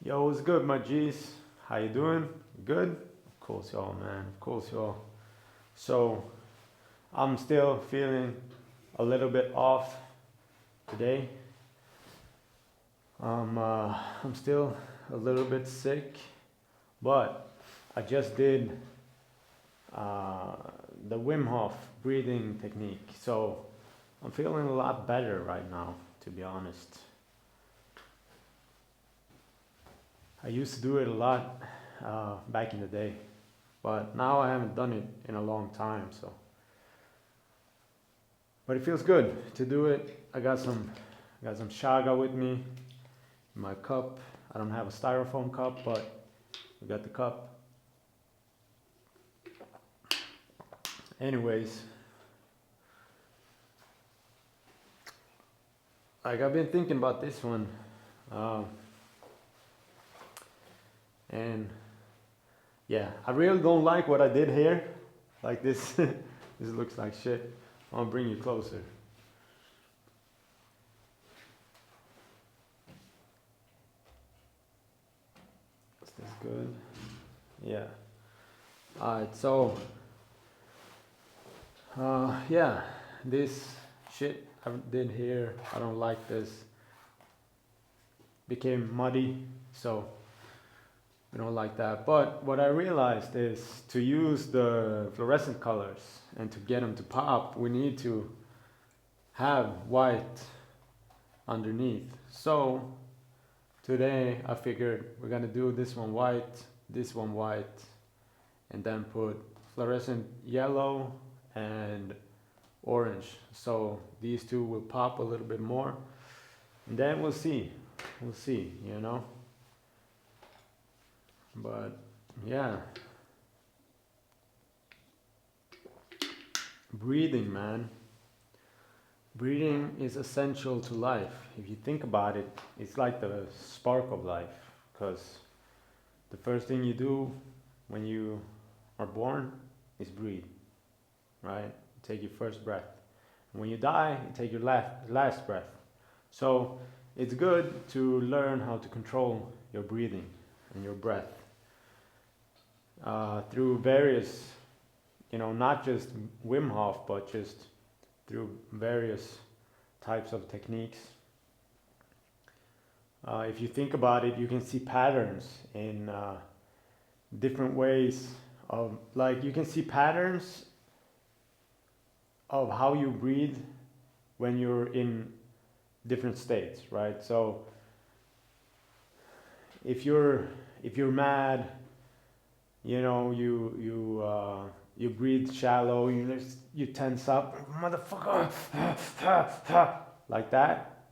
Yo, what's good, my G's? How you doing? Good? Of course, y'all, man. Of course, y'all. So, I'm still feeling a little bit off today. I'm still a little bit sick, but I just did uh, the Wim Hof breathing technique. So, I'm feeling a lot better right now, to be honest. I used to do it a lot back in the day, but now I haven't done it in a long time. But it feels good to do it. I got some shaga with me in my cup. I don't have a styrofoam cup, but I got the cup. Anyways, like I've been thinking about this one, uh, and yeah, I really don't like what I did here. Like this, this looks like shit. I'll bring you closer. Is this good? Yeah. Alright, so yeah, this shit I did here, I don't like this. Became muddy, so we don't like that. But what I realized is to use the fluorescent colors and to get them to pop, we need to have white underneath. So today I figured we're gonna do this one white, and then put fluorescent yellow and orange. So these two will pop a little bit more, and then we'll see. We'll see, you know. But yeah, breathing, man. Breathing is essential to life. If you think about it, it's like the spark of life. Because the first thing you do when you are born is breathe, right? Take your first breath. And when you die, you take your last breath. So it's good to learn how to control your breathing and your breath through various, not just Wim Hof, but just through various types of techniques. If you think about it, you can see patterns in different ways of, like, you can see patterns of how you breathe when you're in different states, right? So if you're mad, you breathe shallow, you tense up, motherfucker, like that.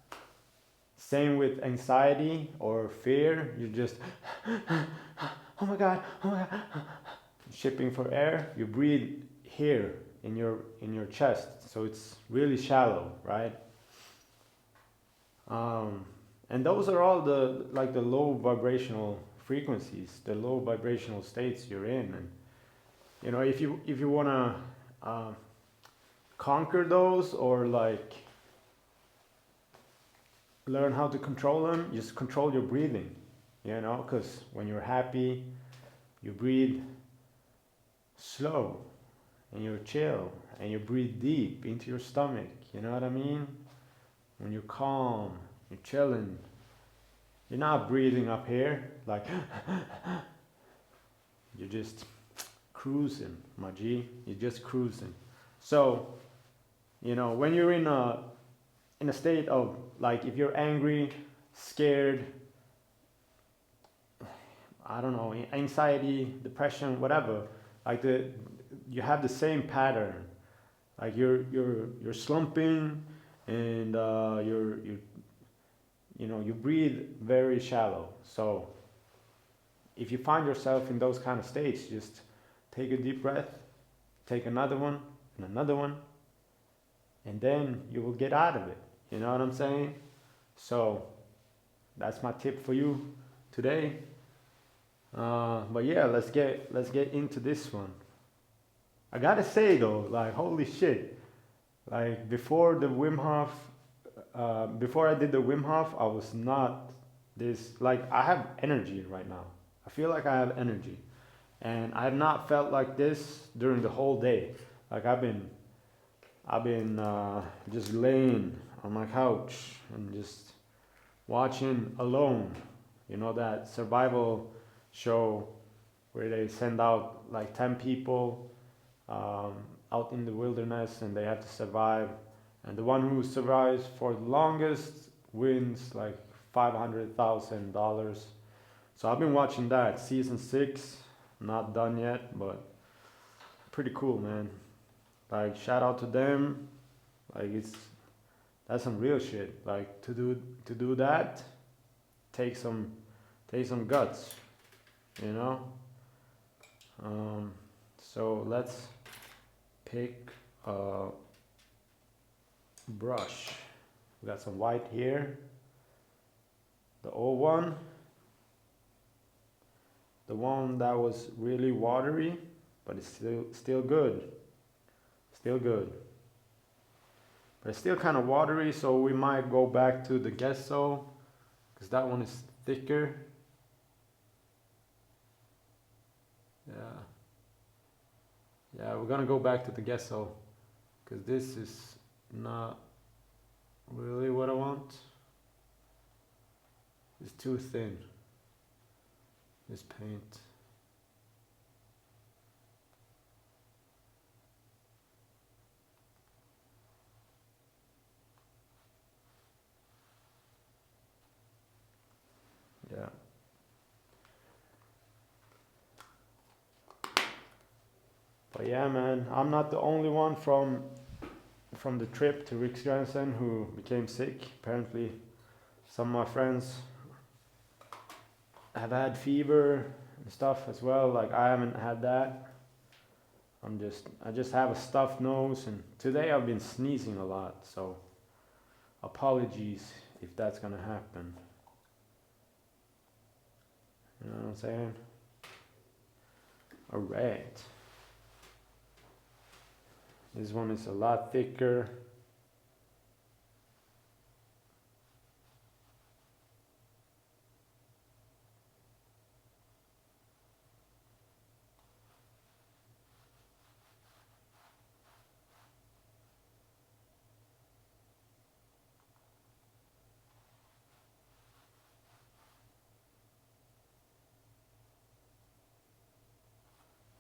Same with anxiety or fear, you just oh my god, shipping for air, you breathe here in your chest, so it's really shallow, right? And those are all the low vibrational frequencies, the low vibrational states you're in. And if you wanna conquer those, or like learn how to control them, just control your breathing. Because when you're happy, you breathe slow and you're chill and you breathe deep into your stomach. You know what I mean? When you're calm, you're chilling. You're not breathing up here like you're just cruising, my G. You're just cruising. So, when you're in a state of, like, if you're angry, scared, I don't know, anxiety, depression, whatever, like you have the same pattern. Like you're slumping, and you breathe very shallow. So if you find yourself in those kind of states, just take a deep breath, take another one and another one, and then you will get out of it. You know what I'm saying? So that's my tip for you today. But yeah, let's get into this one. I gotta say though, like, holy shit, like before I did the Wim Hof, I was not this, like, I have energy right now. I feel like I have energy, and I have not felt like this during the whole day. Like I've been just laying on my couch and just watching Alone. You know that survival show where they send out like 10 people um, out in the wilderness and they have to survive. And the one who survives for the longest wins like $500,000. So I've been watching that season 6, not done yet, but pretty cool, man. Like shout out to them. Like that's some real shit. Like to do that takes some guts, you know. So let's pick a brush. We got some white here. The old one. The one that was really watery, but it's still good. Still good. But it's still kind of watery, so we might go back to the gesso, because that one is thicker. Yeah. Yeah, we're gonna go back to the gesso, because this is not really what I want. It's too thin, this paint. Yeah. But yeah, man, I'm not the only one from the trip to Riksgränsen who became sick. Apparently, some of my friends have had fever and stuff as well. Like I haven't had that. I just have a stuffed nose, and today I've been sneezing a lot. So apologies if that's gonna happen. You know what I'm saying? Alright. This one is a lot thicker.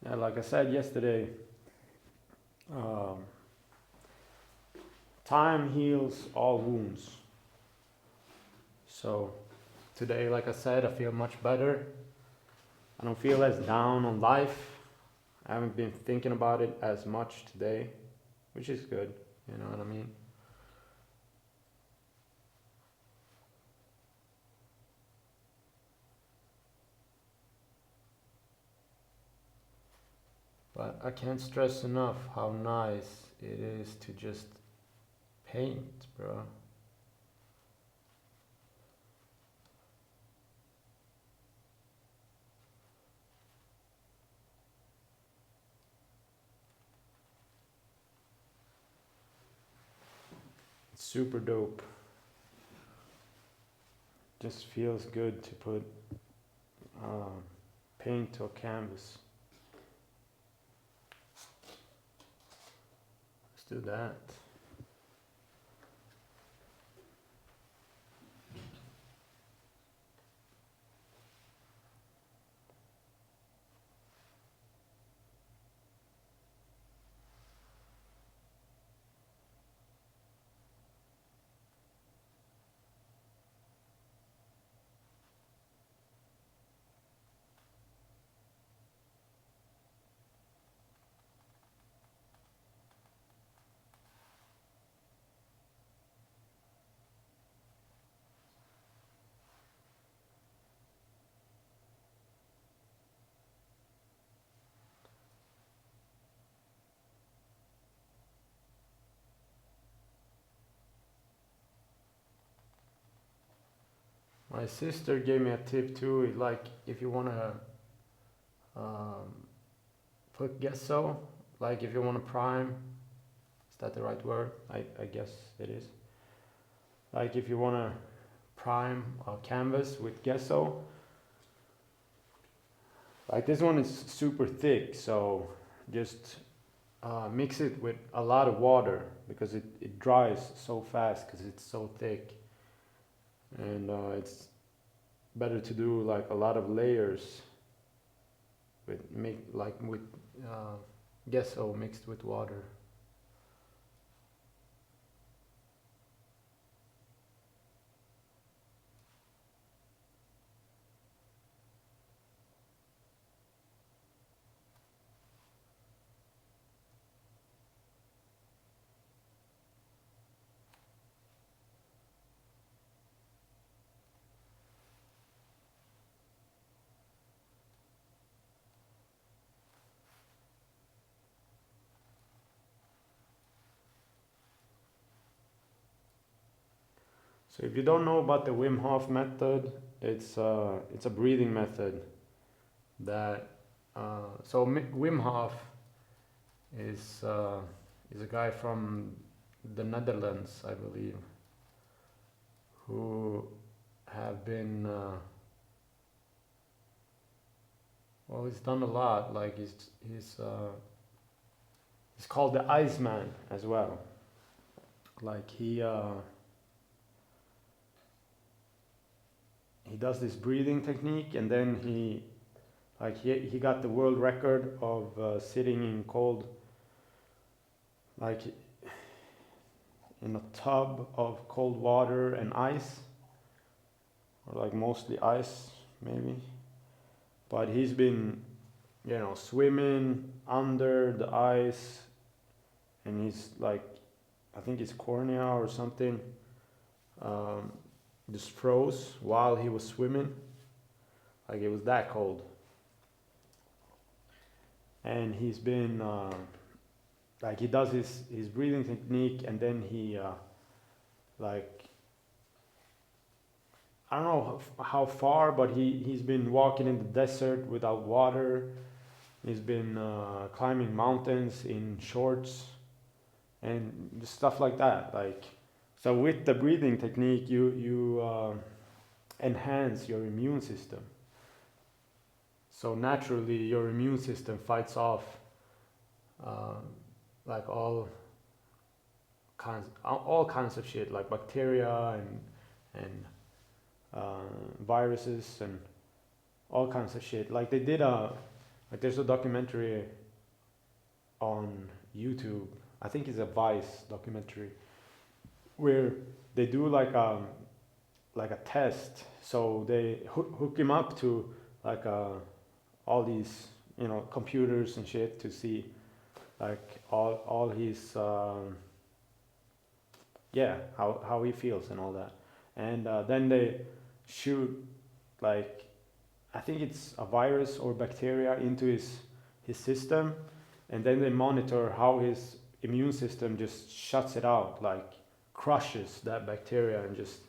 Yeah, like I said yesterday, um, time heals all wounds. So today, like I said, I feel much better. I don't feel as down on life. I haven't been thinking about it as much today, which is good. You know what I mean? But I can't stress enough how nice it is to just paint, bro. It's super dope. Just feels good to put um, paint to a canvas. Let's do that. My sister gave me a tip too. Like if you wanna um, put gesso, like if you wanna prime, is that the right word? I guess it is. Like if you wanna prime canvas with gesso. Like this one is super thick, so just mix it with a lot of water because it dries so fast because it's so thick. And it's better to do like a lot of layers with uh, gesso mixed with water. So if you don't know about the Wim Hof method, it's a breathing method that Wim Hof is a guy from the Netherlands, I believe, who have been well, he's done a lot. Like he's called the Iceman as well. Like he does this breathing technique, and then he got the world record of sitting in cold, like in a tub of cold water and ice, or like mostly ice maybe. But he's been, swimming under the ice, and he's like, I think his cornea or something, um, just froze while he was swimming. Like it was that cold. And he's been like he does his breathing technique, and then he like I don't know how far, but he's been walking in the desert without water. He's been climbing mountains in shorts and stuff like that. Like so, with the breathing technique, you enhance your immune system. So naturally, your immune system fights off um, like all kinds of shit, like bacteria and viruses and all kinds of shit. Like they did there's a documentary on YouTube. I think it's a Vice documentary where they do like a test. So they hook him up to like all these computers and shit to see like all his how he feels and all that. And then they shoot like I think it's a virus or bacteria into his system, and then they monitor how his immune system just shuts it out, like crushes that bacteria and just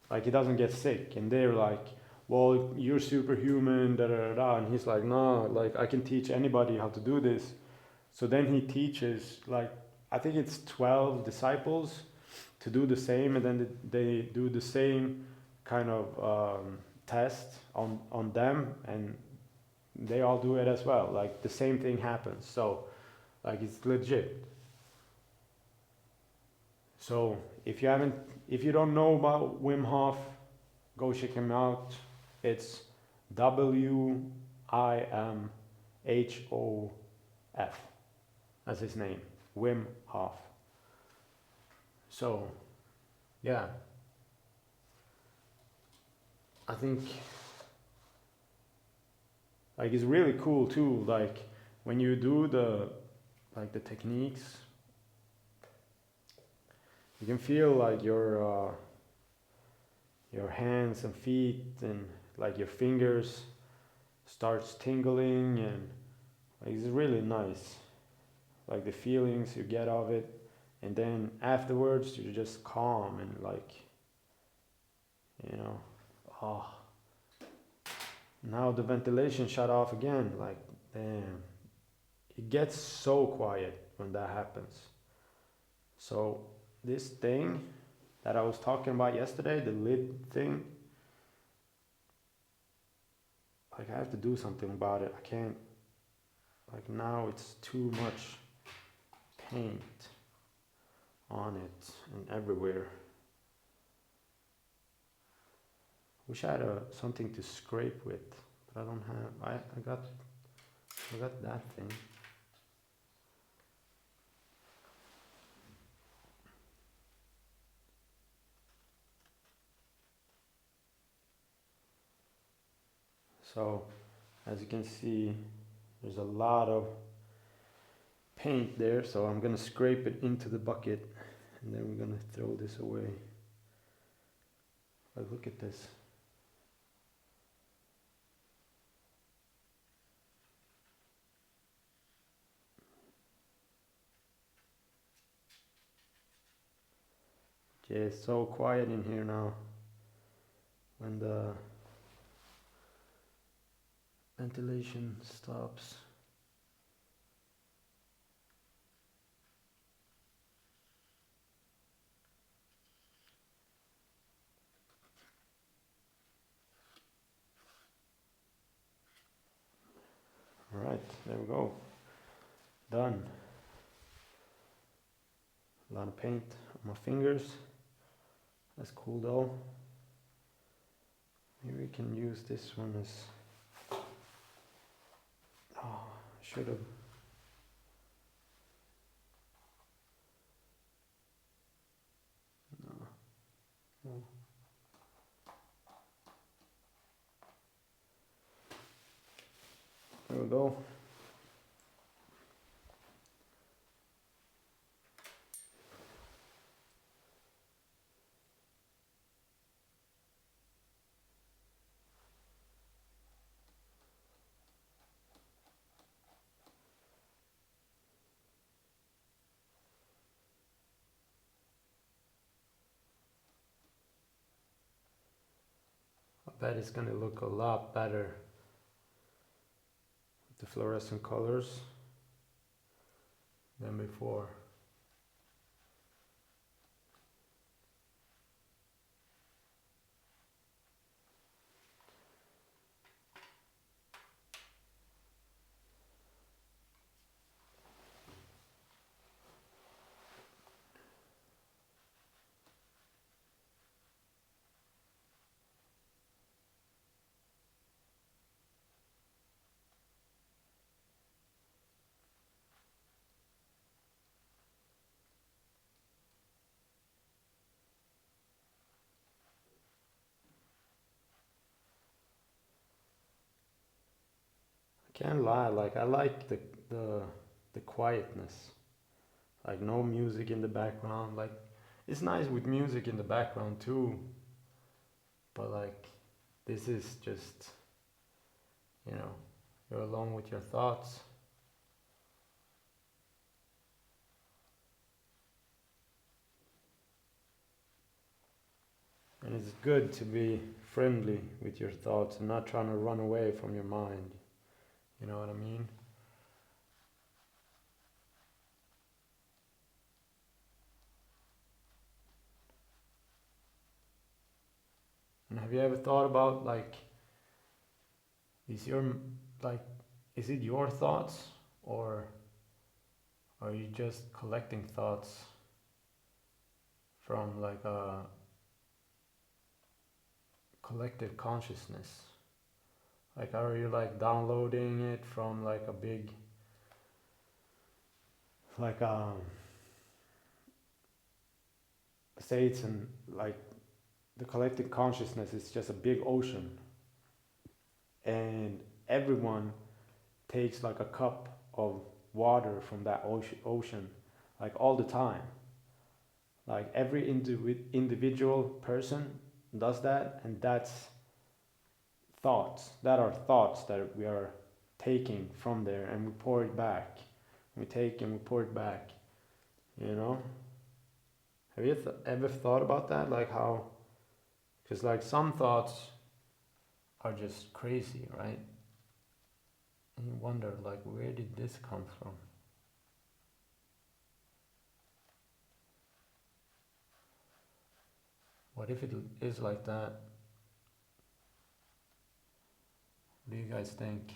like he doesn't get sick. And they're like, well, you're superhuman, da da da da. And he's like, no, like I can teach anybody how to do this. So then he teaches like I think it's 12 disciples to do the same, and then they do the same kind of test on them, and they all do it as well. Like the same thing happens. So like it's legit. So if you don't know about Wim Hof, go check him out. It's WIMHOF. That's his name, Wim Hof. So, yeah, I think like it's really cool too. Like when you do the techniques, you can feel like your hands and feet and like your fingers starts tingling, and like it's really nice. Like the feelings you get of it, and then afterwards you're just calm and like oh, now the ventilation shut off again. Like damn, it gets so quiet when that happens. So this thing that I was talking about yesterday, the lid thing, like I have to do something about it. I can't, like now it's too much paint on it and everywhere. Wish I had something to scrape with, but I don't have. I got that thing. So, as you can see, there's a lot of paint there, so I'm gonna scrape it into the bucket and then we're gonna throw this away. But look at this. Yeah, it's so quiet in here now when the ventilation stops. Alright, there we go. Done. A lot of paint on my fingers. That's cool though. Maybe we can use this one as... Oh, I should have... No. No. There we go. I bet it's gonna look a lot better with the fluorescent colors than before. Can't lie, like I like the quietness. Like no music in the background. Like it's nice with music in the background too. But like this is just, you know, you're alone with your thoughts. And it's good to be friendly with your thoughts and not trying to run away from your mind. You know what I mean? And have you ever thought about like, is your like, is it your thoughts or are you just collecting thoughts from like a collective consciousness? Like are you like downloading it from like a big, like say it's in like the collective consciousness is just a big ocean and everyone takes like a cup of water from that ocean like all the time, like every individual person does that, and that's thoughts that are thoughts that we are taking from there and we pour it back, we take and we pour it back, you know. Have you ever thought about that, like how, because like some thoughts are just crazy, right? And you wonder like where did this come from? What if it is like that? What do you guys think?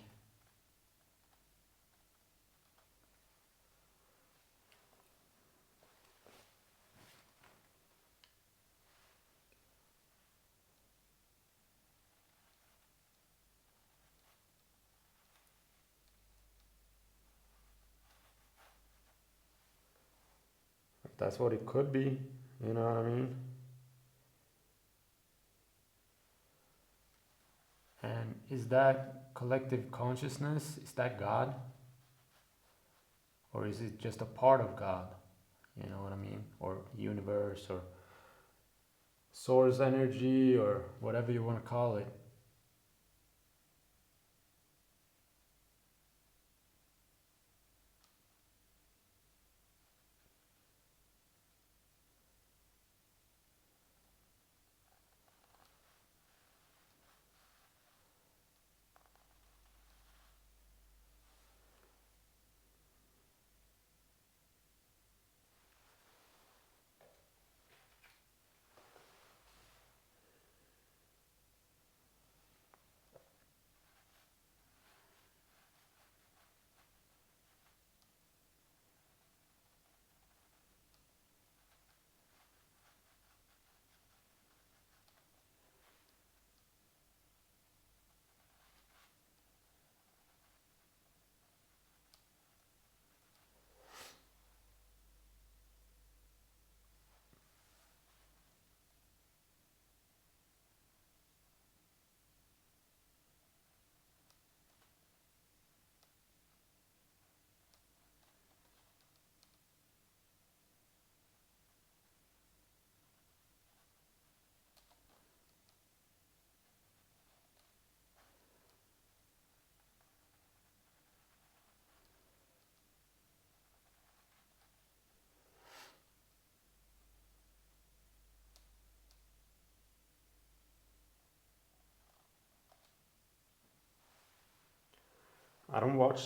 If that's what it could be, you know what I mean? And is that collective consciousness, is that God? Or is it just a part of God? You know what I mean? Or universe, or source energy, or whatever you want to call it. I don't watch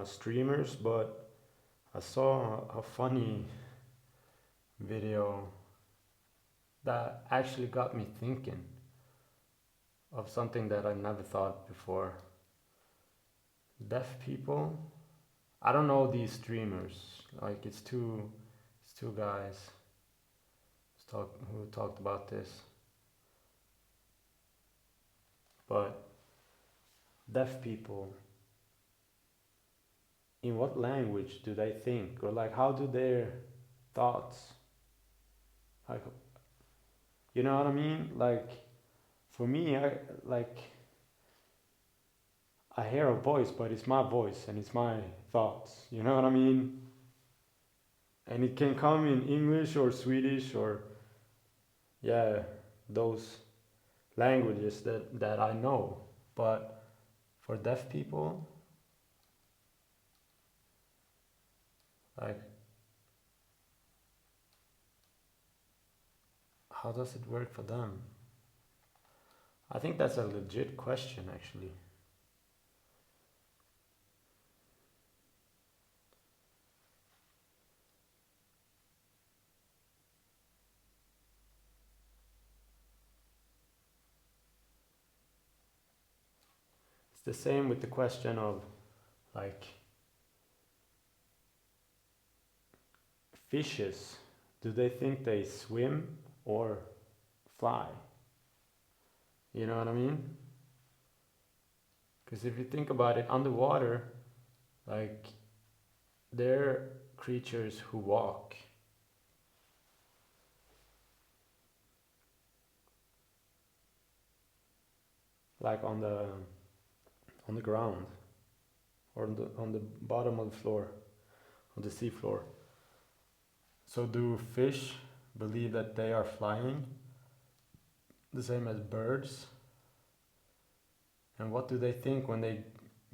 streamers, but I saw a funny video that actually got me thinking of something that I never thought before. Deaf people. I don't know these streamers. Like it's two guys who talked about this. But deaf people, in what language do they think, or like how do their thoughts, like, you know what I mean? Like for me, I hear a voice, but it's my voice and it's my thoughts. You know what I mean? And it can come in English or Swedish or, yeah, those languages that I know. But for deaf people, like, how does it work for them? I think that's a legit question, actually. It's the same with the question of, like, fishes. Do they think they swim or fly? You know what I mean? Because if you think about it, underwater, like, they're creatures who walk. Like on the ground, or on the bottom of the floor, on the sea floor. So do fish believe that they are flying the same as birds? And what do they think when they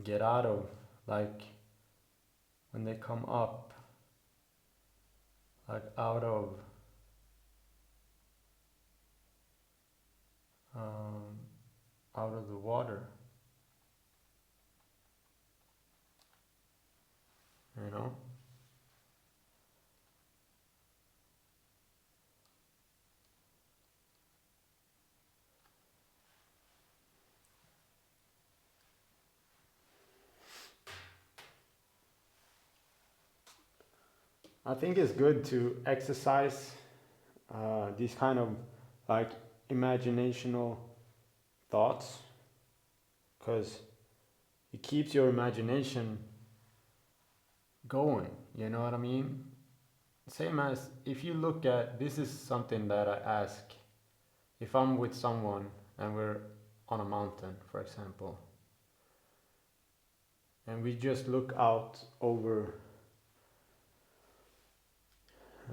get out of, like, when they come up, like um, out of the water, you know? I think it's good to exercise these kind of like imaginational thoughts because it keeps your imagination going. You know what I mean? Same as if you look at this is something that I ask if I'm with someone and we're on a mountain, for example, and we just look out over,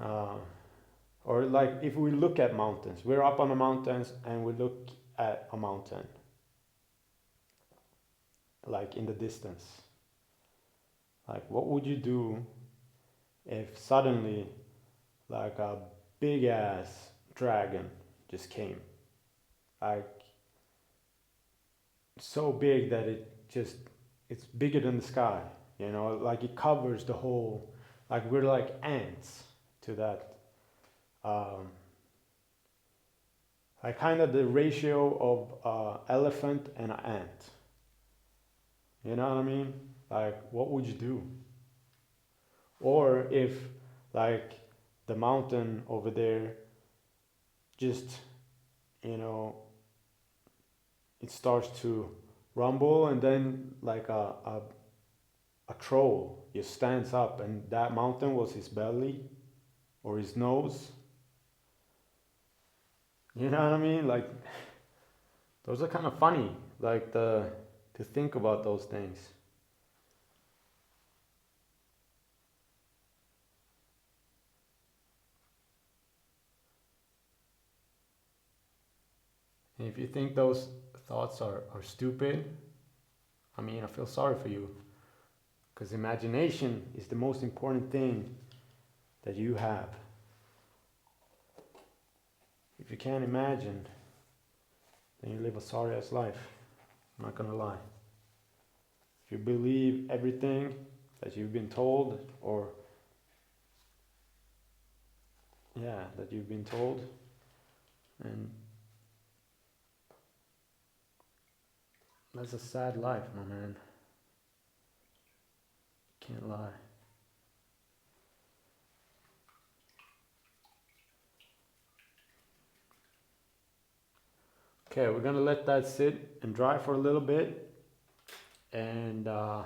uh, or like if we look at mountains, we're up on the mountains and we look at a mountain, like in the distance. Like, what would you do if suddenly, like a big ass dragon just came? Like, so big that it's bigger than the sky, you know, like it covers the whole, like we're like ants to that, like kind of the ratio of elephant and an ant, you know what I mean? Like, what would you do? Or if like the mountain over there just, you know, it starts to rumble and then like a troll just stands up and that mountain was his belly or his nose. You know what I mean? Like, those are kind of funny, like to think about those things. And if you think those thoughts are stupid, I mean, I feel sorry for you because imagination is the most important thing that you have. If you can't imagine, then you live a sorry ass life. I'm not gonna lie. If you believe everything that you've been told, or yeah, that you've been told, and that's a sad life, my man. Can't lie. Okay, we're gonna let that sit and dry for a little bit, and we're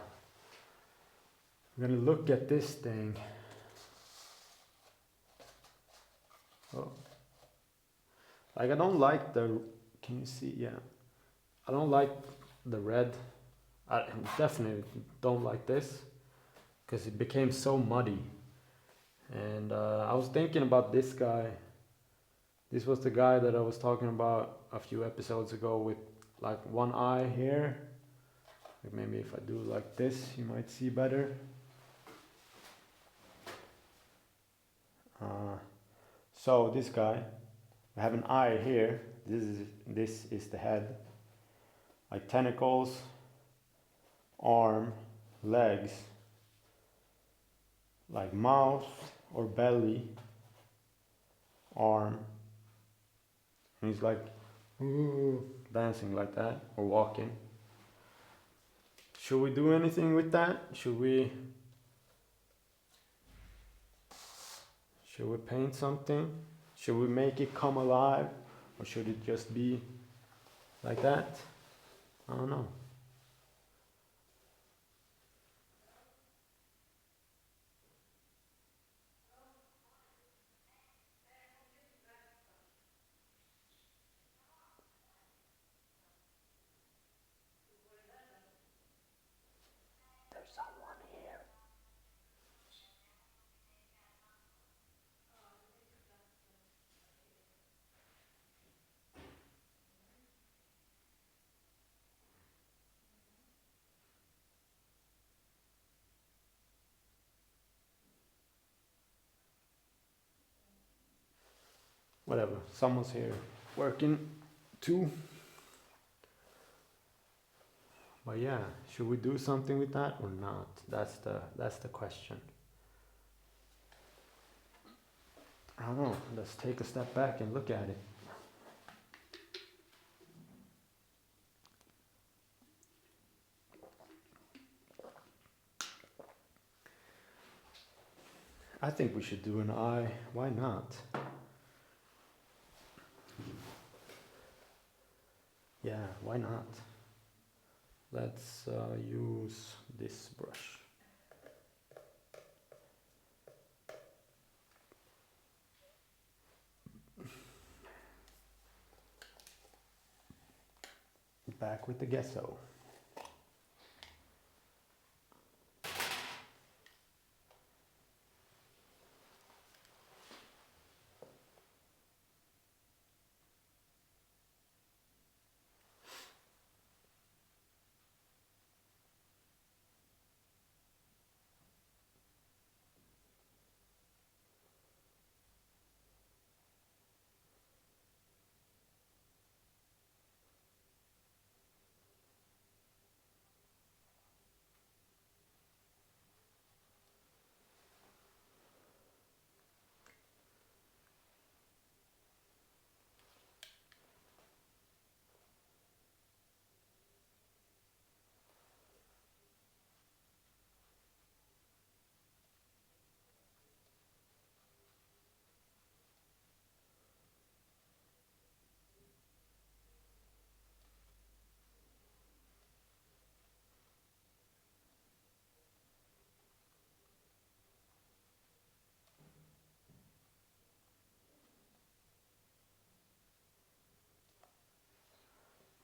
gonna look at this thing. Oh, like I don't like the. Can you see? Yeah, I don't like the red. I definitely don't like this because it became so muddy. And I was thinking about this guy. This was the guy that I was talking about a few episodes ago with like one eye here. Like maybe if I do like this, you might see better. So this guy, I have an eye here. This is the head. Like tentacles, arm, legs, like mouth or belly, arm. And he's like dancing like that or walking. Should we do anything with that? Should we paint something? Should we make it come alive? Or should it just be like that? I don't know. There's someone here. Whatever, someone's here working too. But yeah, should we do something with that or not? That's the question. I don't know. Let's take a step back and look at it. I think we should do an eye. Why not? Yeah, why not? Let's use this brush. Back with the gesso.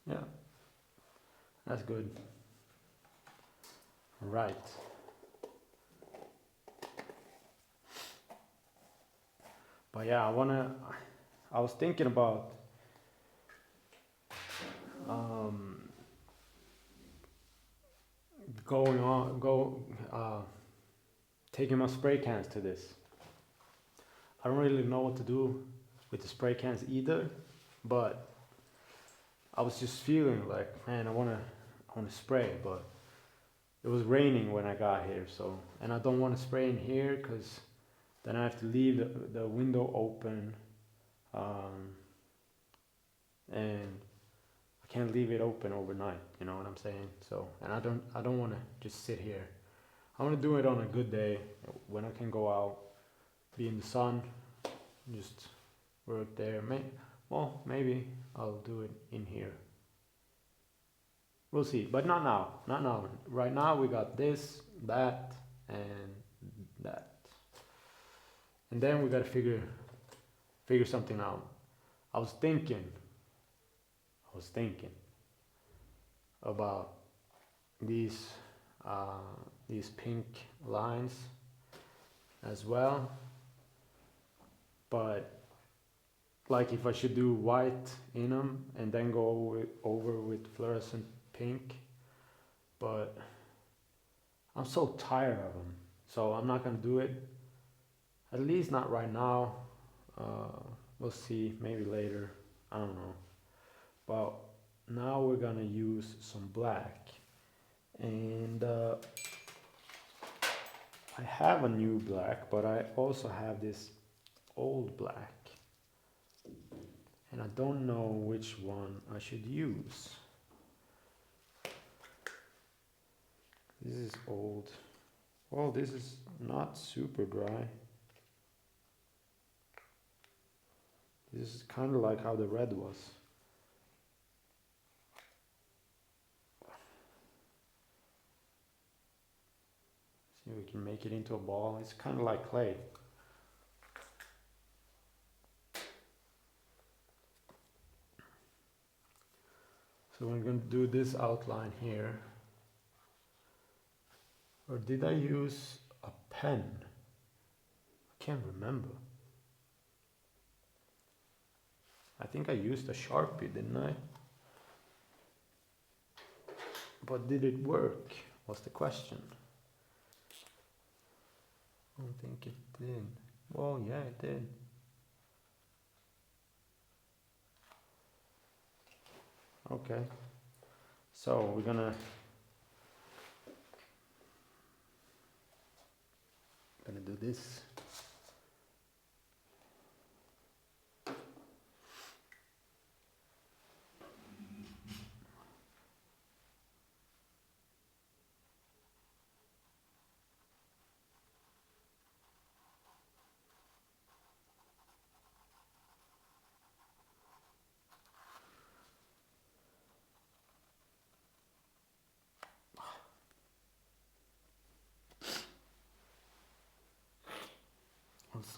Yeah, that's good. Right. But yeah, I was thinking about um, taking my spray cans to this. I don't really know what to do with the spray cans either, but I was just feeling like, man, I wanna spray, but it was raining when I got here, so, and I don't want to spray in here because then I have to leave the window open, and I can't leave it open overnight. You know what I'm saying? So, and I don't want to just sit here. I want to do it on a good day when I can go out, be in the sun, just work there. Maybe I'll do it in here. We'll see, but not now. Not now. Right now we got this, that, and that, and then we gotta figure something out. I was thinking about these pink lines as well, but like if I should do white in them and then go over with fluorescent pink, but I'm so tired of them, so I'm not gonna do it, at least not right now. We'll see, maybe later, I don't know. But now we're gonna use some black, and I have a new black, but I also have this old black, and I don't know which one I should use. This is old. Well, this is not super dry. This is kind of like how the red was. See if we can make it into a ball. It's kind of like clay. So I'm going to do this outline here. Or did I use a pen? I can't remember. I think I used a Sharpie, didn't I? But did it work? Was the question. I don't think it did. Well, yeah, it did. Okay. So we're gonna do this.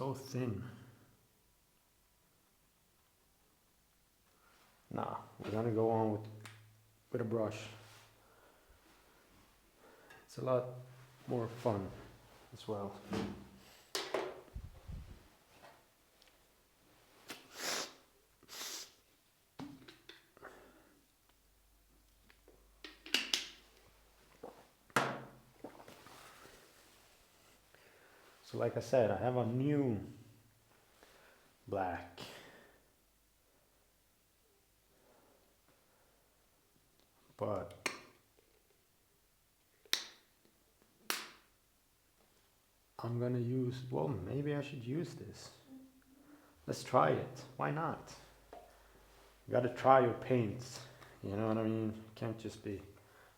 so thin. Nah, we're gonna go on with a brush. It's a lot more fun as well. So like I said, I have a new black. But I'm gonna use, well, maybe I should use this. Let's try it. Why not? You gotta try your paints. You know what I mean? You can't just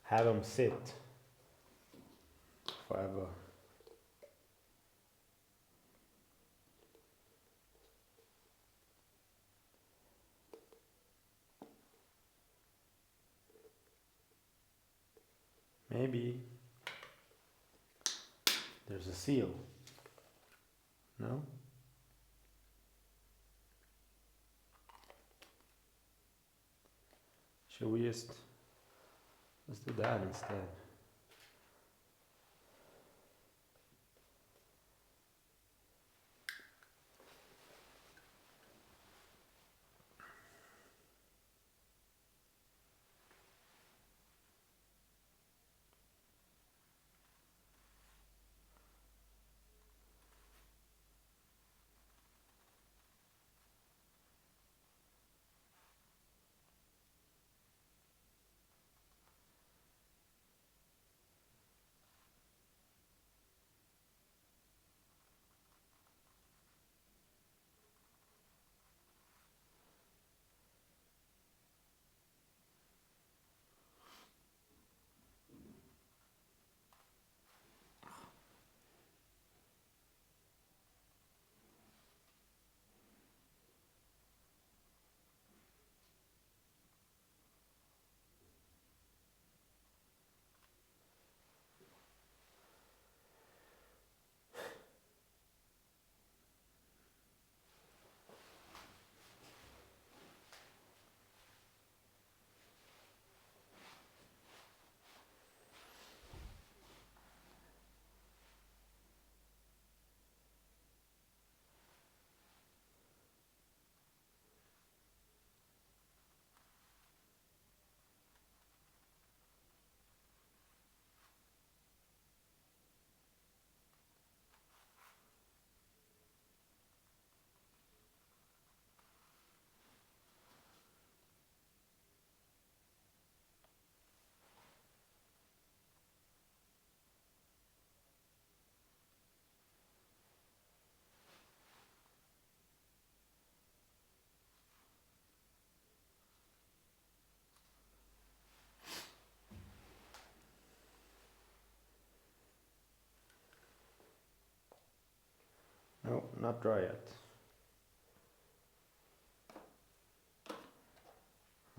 have them sit forever. Maybe there's a seal. No? Should we let's do that instead. No, not dry yet.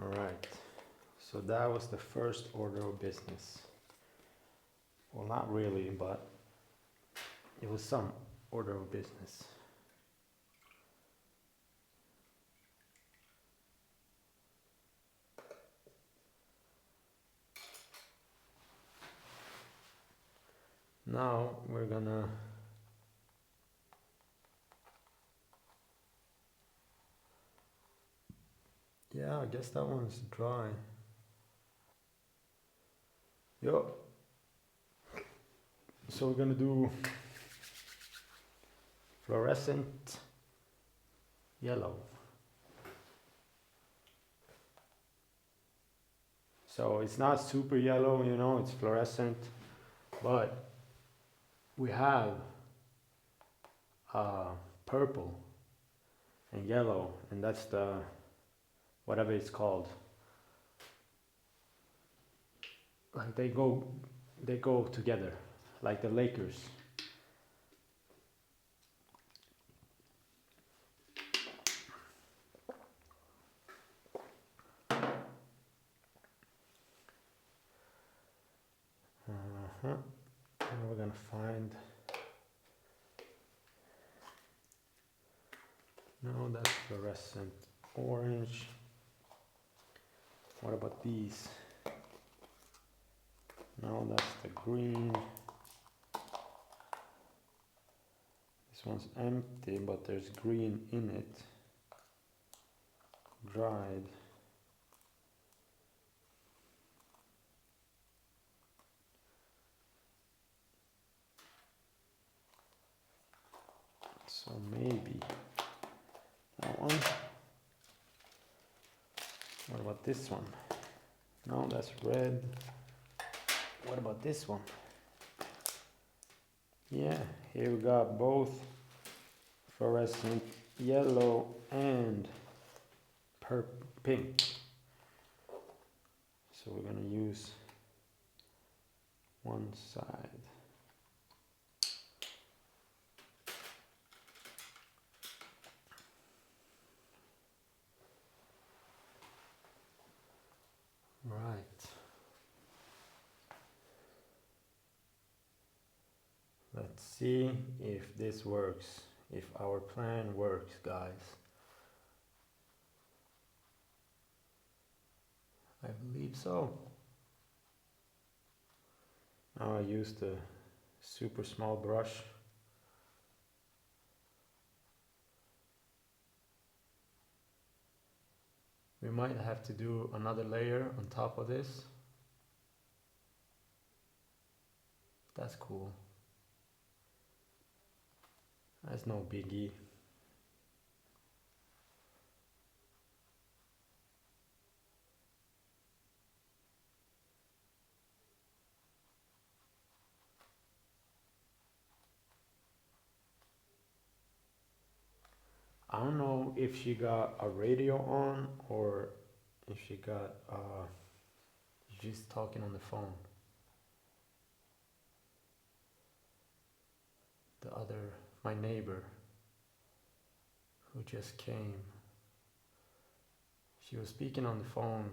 Alright, so that was the first order of business. Well, not really, but it was some order of business. Now we're gonna yeah, I guess that one's dry. Yo. So we're gonna do fluorescent yellow. So it's not super yellow, you know, it's fluorescent, but we have purple and yellow, and that's the whatever it's called. Like they go together, like the Lakers. And we're gonna find No, that's fluorescent orange. What about these? No, that's the green. This one's empty, but there's green in it. Dried. So maybe that one. What about this one? No, that's red. What about this one? Yeah, here we got both fluorescent yellow and pink. So we're gonna use one side. Right. Let's see if this works, if our plan works, guys. I believe so. Now I use the super small brush. We might have to do another layer on top of this. That's cool. That's no biggie. I don't know if she got a radio on or if she got just talking on the phone. My neighbor who just came. She was speaking on the phone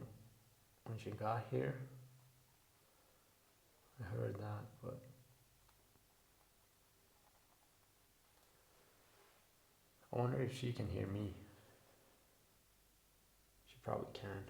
when she got here. I heard that, but I wonder if she can hear me. She probably can.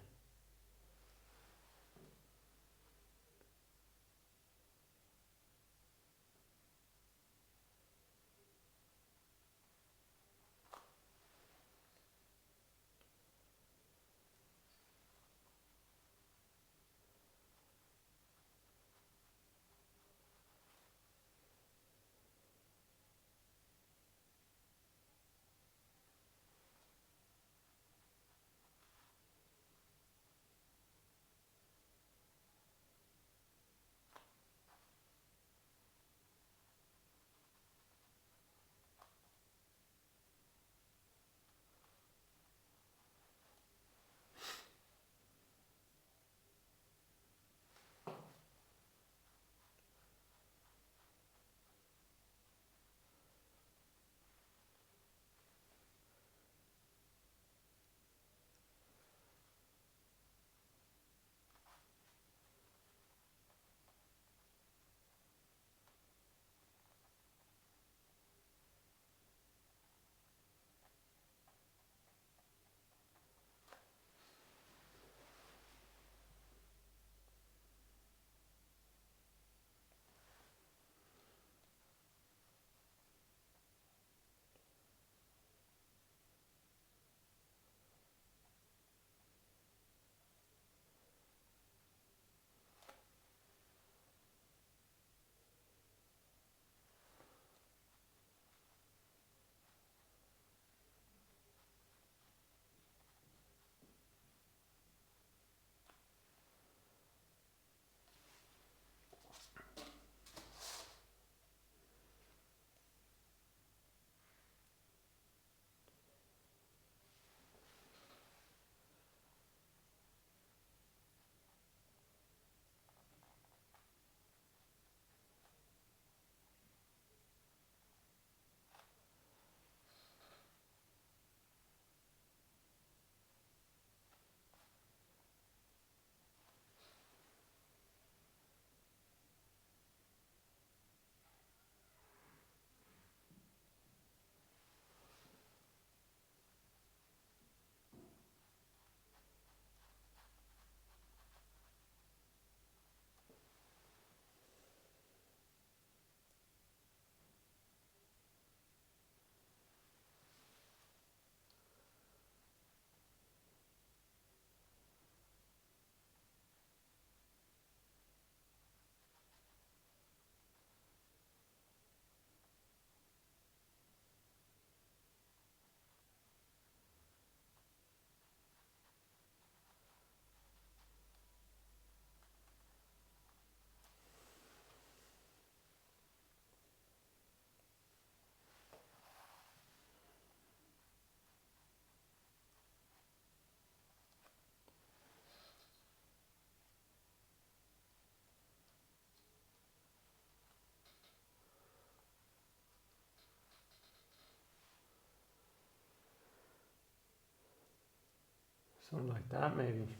Something like that maybe.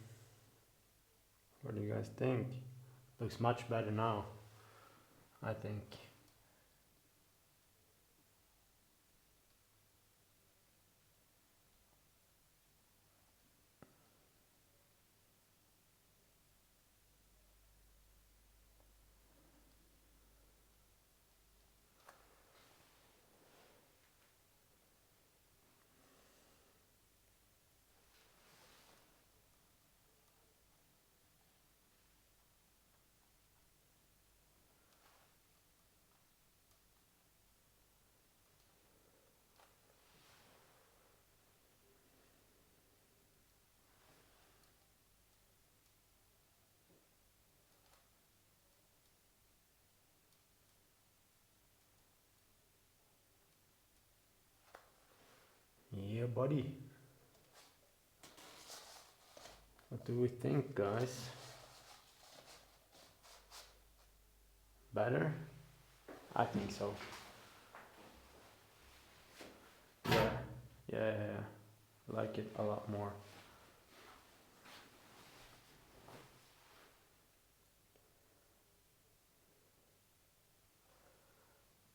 What do you guys think? Looks much better now, I think. Yeah, buddy. What do we think, guys? Better? I think so. Yeah, yeah. I like it a lot more.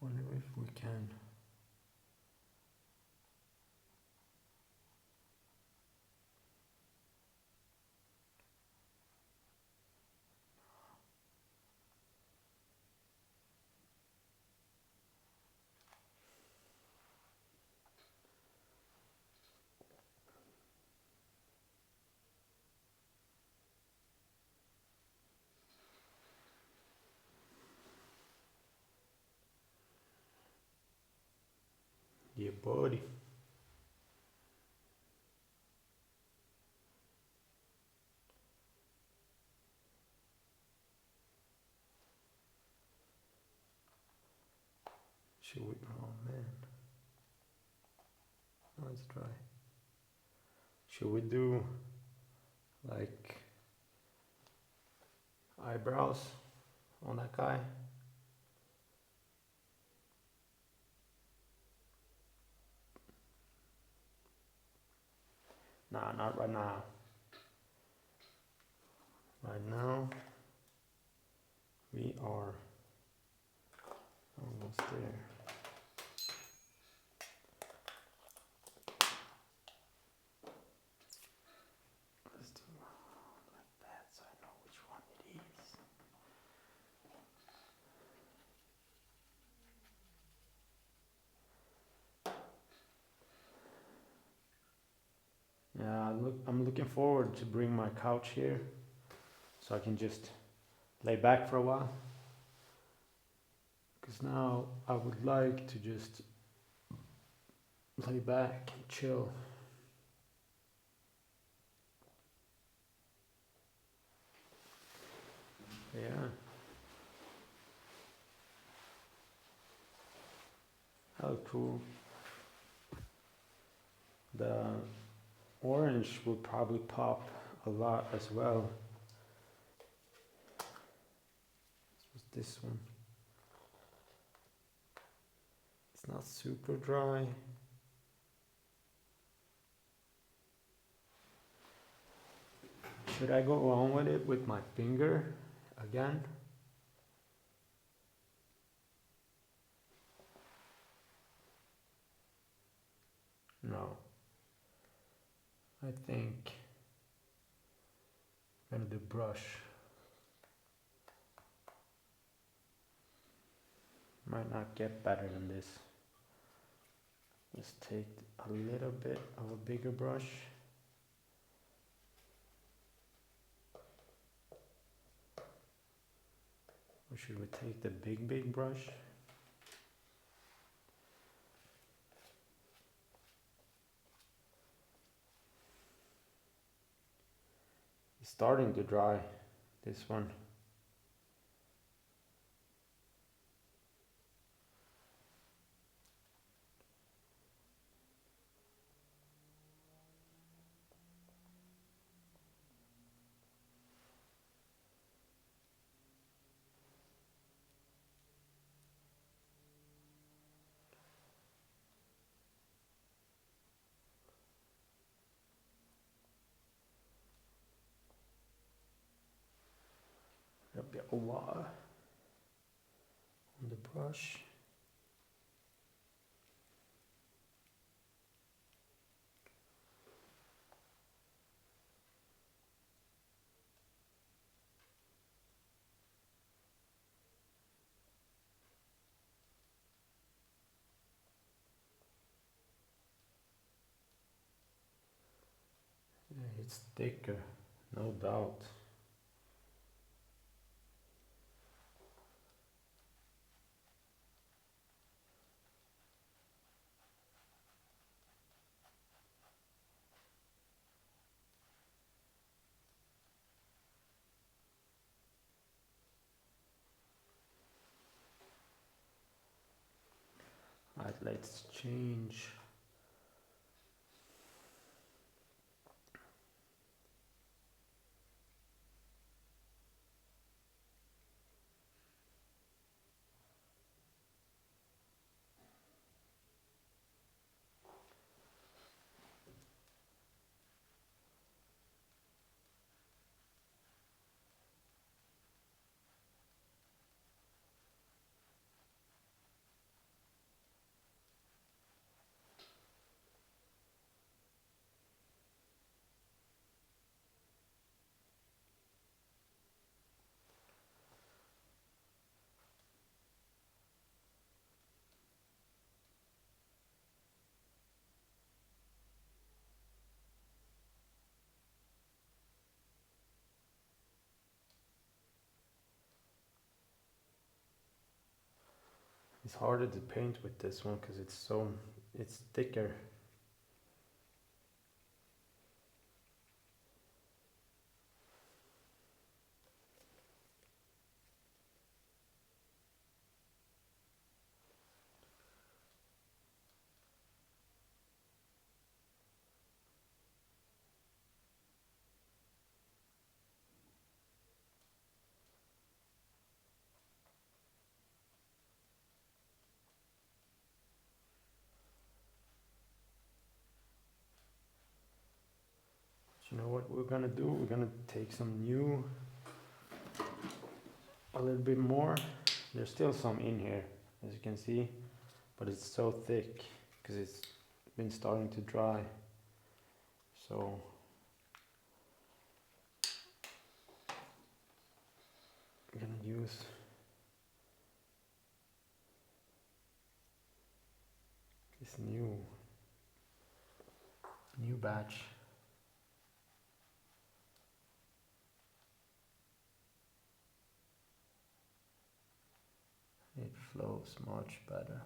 Wonder if we can. Yeah, buddy. Should we? Oh man. Oh, it's dry. Should we do like eyebrows on that guy? Nah, not right now. Right now, we are almost there. Let's do like that so I know which one it is. Yeah, I'm looking forward to bring my couch here so I can just lay back for a while. Because now I would like to just lay back and chill. Yeah. How cool. The orange will probably pop a lot as well. This one. It's not super dry. Should I go on with it with my finger again? No. I think I'm gonna do brush. Might not get better than this. Let's take a little bit of a bigger brush. Or should we take the big brush? It's starting to dry, this one. a while on the brush. Yeah, it's thicker, no doubt. Right, let's change. It's harder to paint with this one because it's thicker. You know what we're gonna do? We're gonna take some new, a little bit more. There's still some in here, as you can see, but it's so thick because it's been starting to dry. So I'm gonna use this new batch. It flows much better.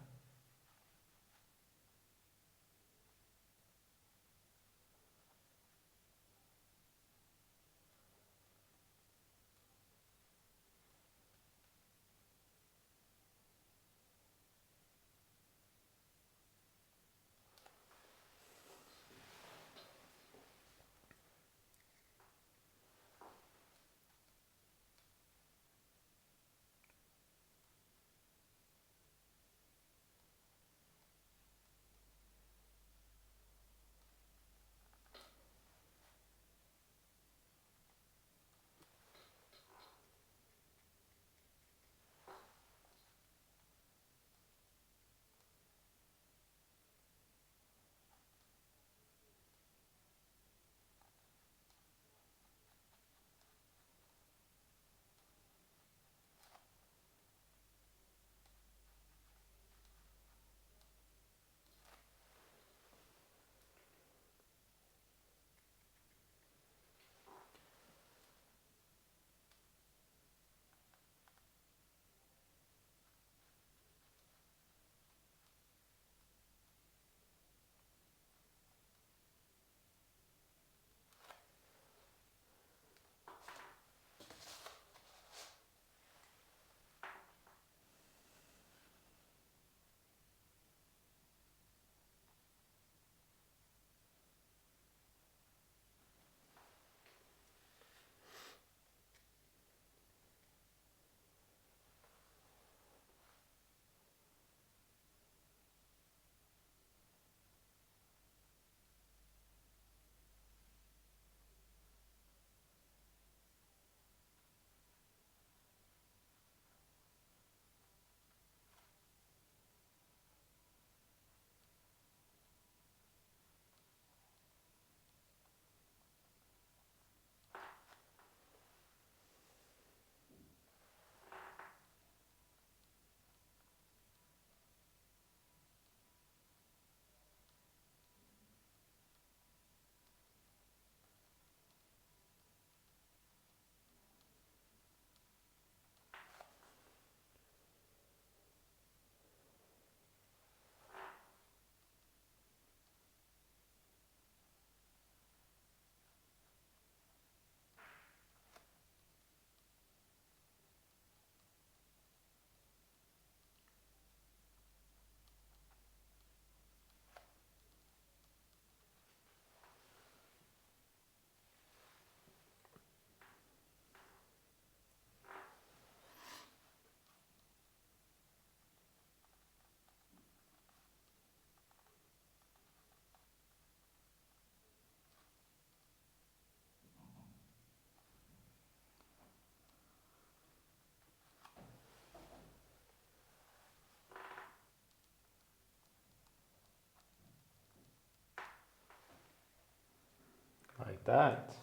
like that.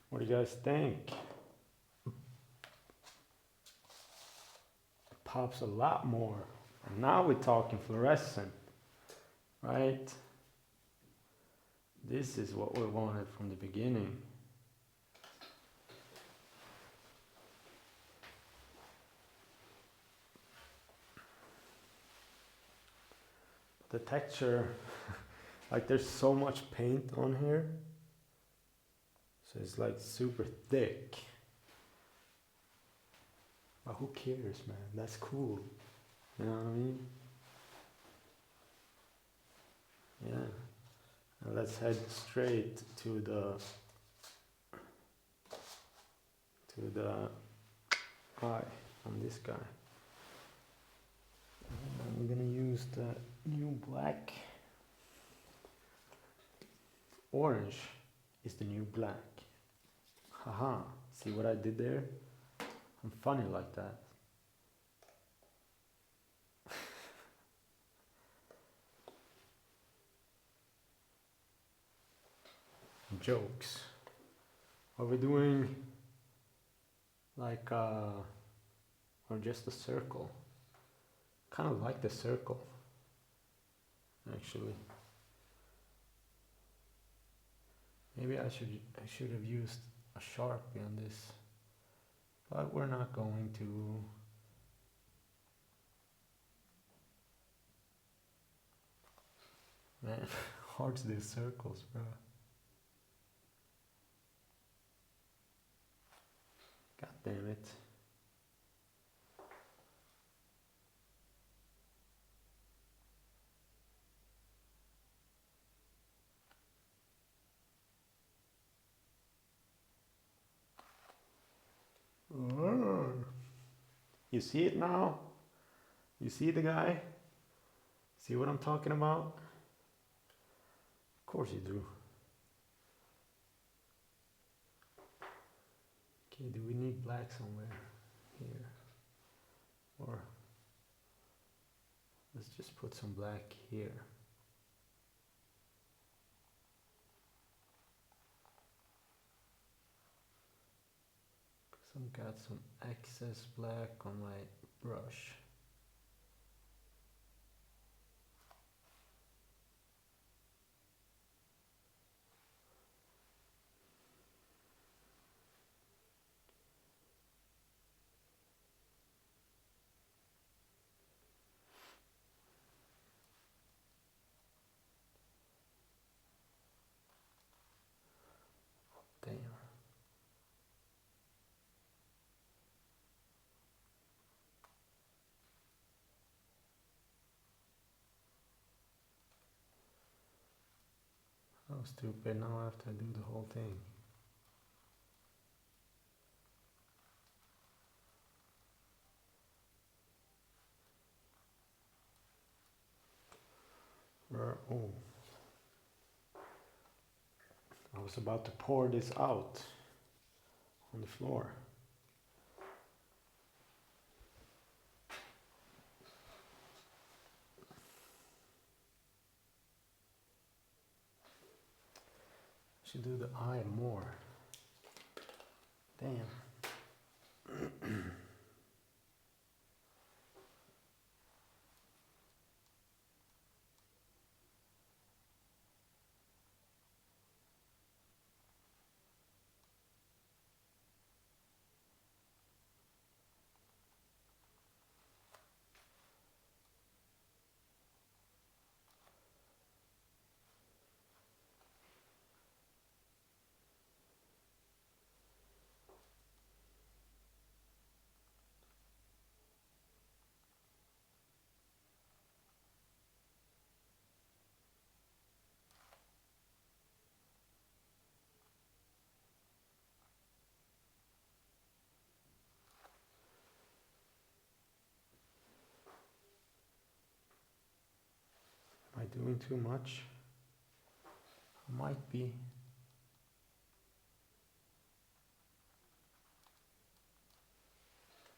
What do you guys think? It pops a lot more. And now we're talking fluorescent, right? This is what we wanted from the beginning. The texture, like there's so much paint on here, so it's like super thick. But who cares, man? That's cool. You know what I mean? Yeah. Now let's head straight to the eye on this guy. And I'm gonna use the new black. Orange is the new black. Haha, see what I did there? I'm funny like that. Jokes. Are we doing like or just a circle? Kind of like the circle, actually. Maybe I should have used a Sharpie on this, but we're not going to. Man, hard to do circles, bro. God damn it. You see it now? You see the guy? See what I'm talking about? Of course you do. Okay, do we need black somewhere? Here. Or let's just put some black here. I've got some excess black on my brush. Damn. Oh, stupid. Now I have to do the whole thing. Oh. I was about to pour this out on the floor. Should do the eye more. Damn. Am I doing too much? Might be.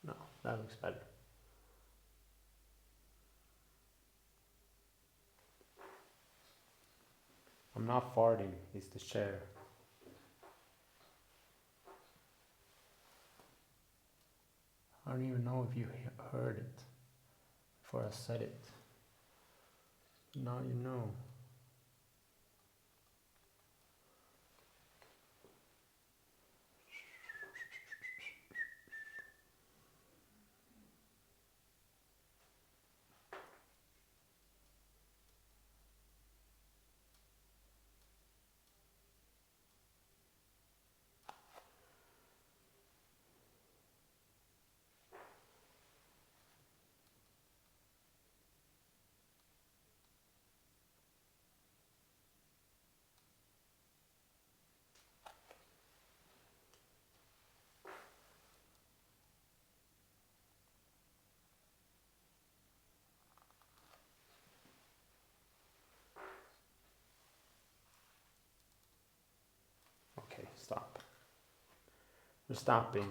No, that looks better. I'm not farting, it's the chair. I don't even know if you heard it before I said it. Now you know. Okay, stop. We're stopping.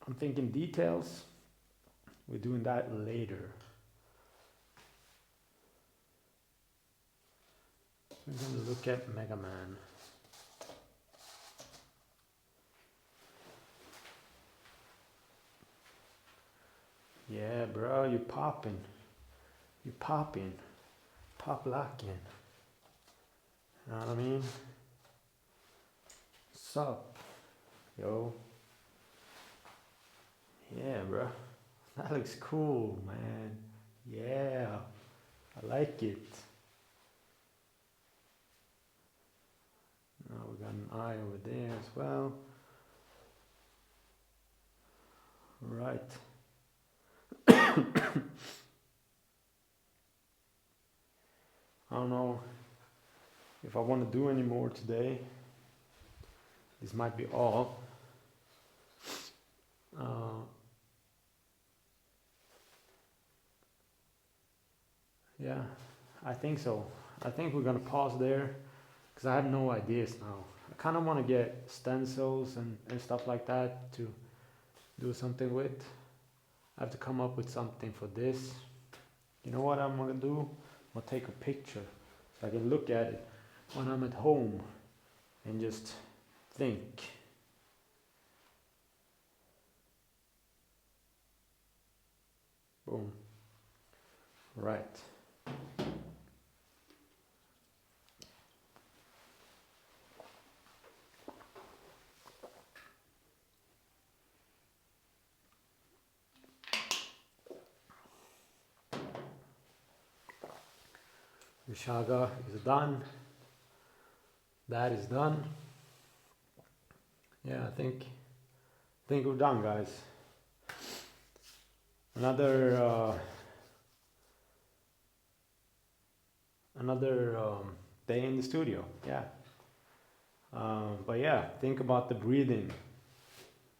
I'm thinking details. We're doing that later. We're gonna look at Mega Man. Yeah, bro, you popping. You popping. Pop locking. You know what I mean? Sup? Yo. Yeah, bro. That looks cool, man. Yeah. I like it. Now we got an eye over there as well. Right. I don't know if I want to do any more today. This might be all. Yeah, I think so. I think we're gonna pause there because I have no ideas now. I kind of want to get stencils and stuff like that to do something with. I have to come up with something for this. You know what I'm gonna do? I'm gonna take a picture so I can look at it when I'm at home and just think. Boom. Right. Vishaga is done. That is done. Yeah, I think we're done, guys. Another day in the studio. Yeah. But yeah, think about the breathing.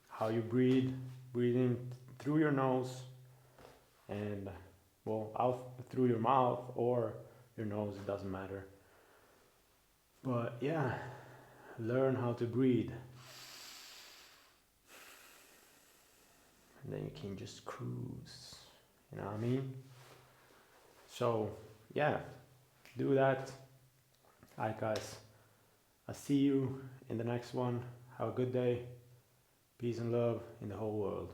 How you breathing through your nose and out through your mouth or your nose, it doesn't matter. But yeah, learn how to breathe. And then you can just cruise. You know what I mean? So yeah, do that. Alright guys, I'll see you in the next one. Have a good day. Peace and love in the whole world.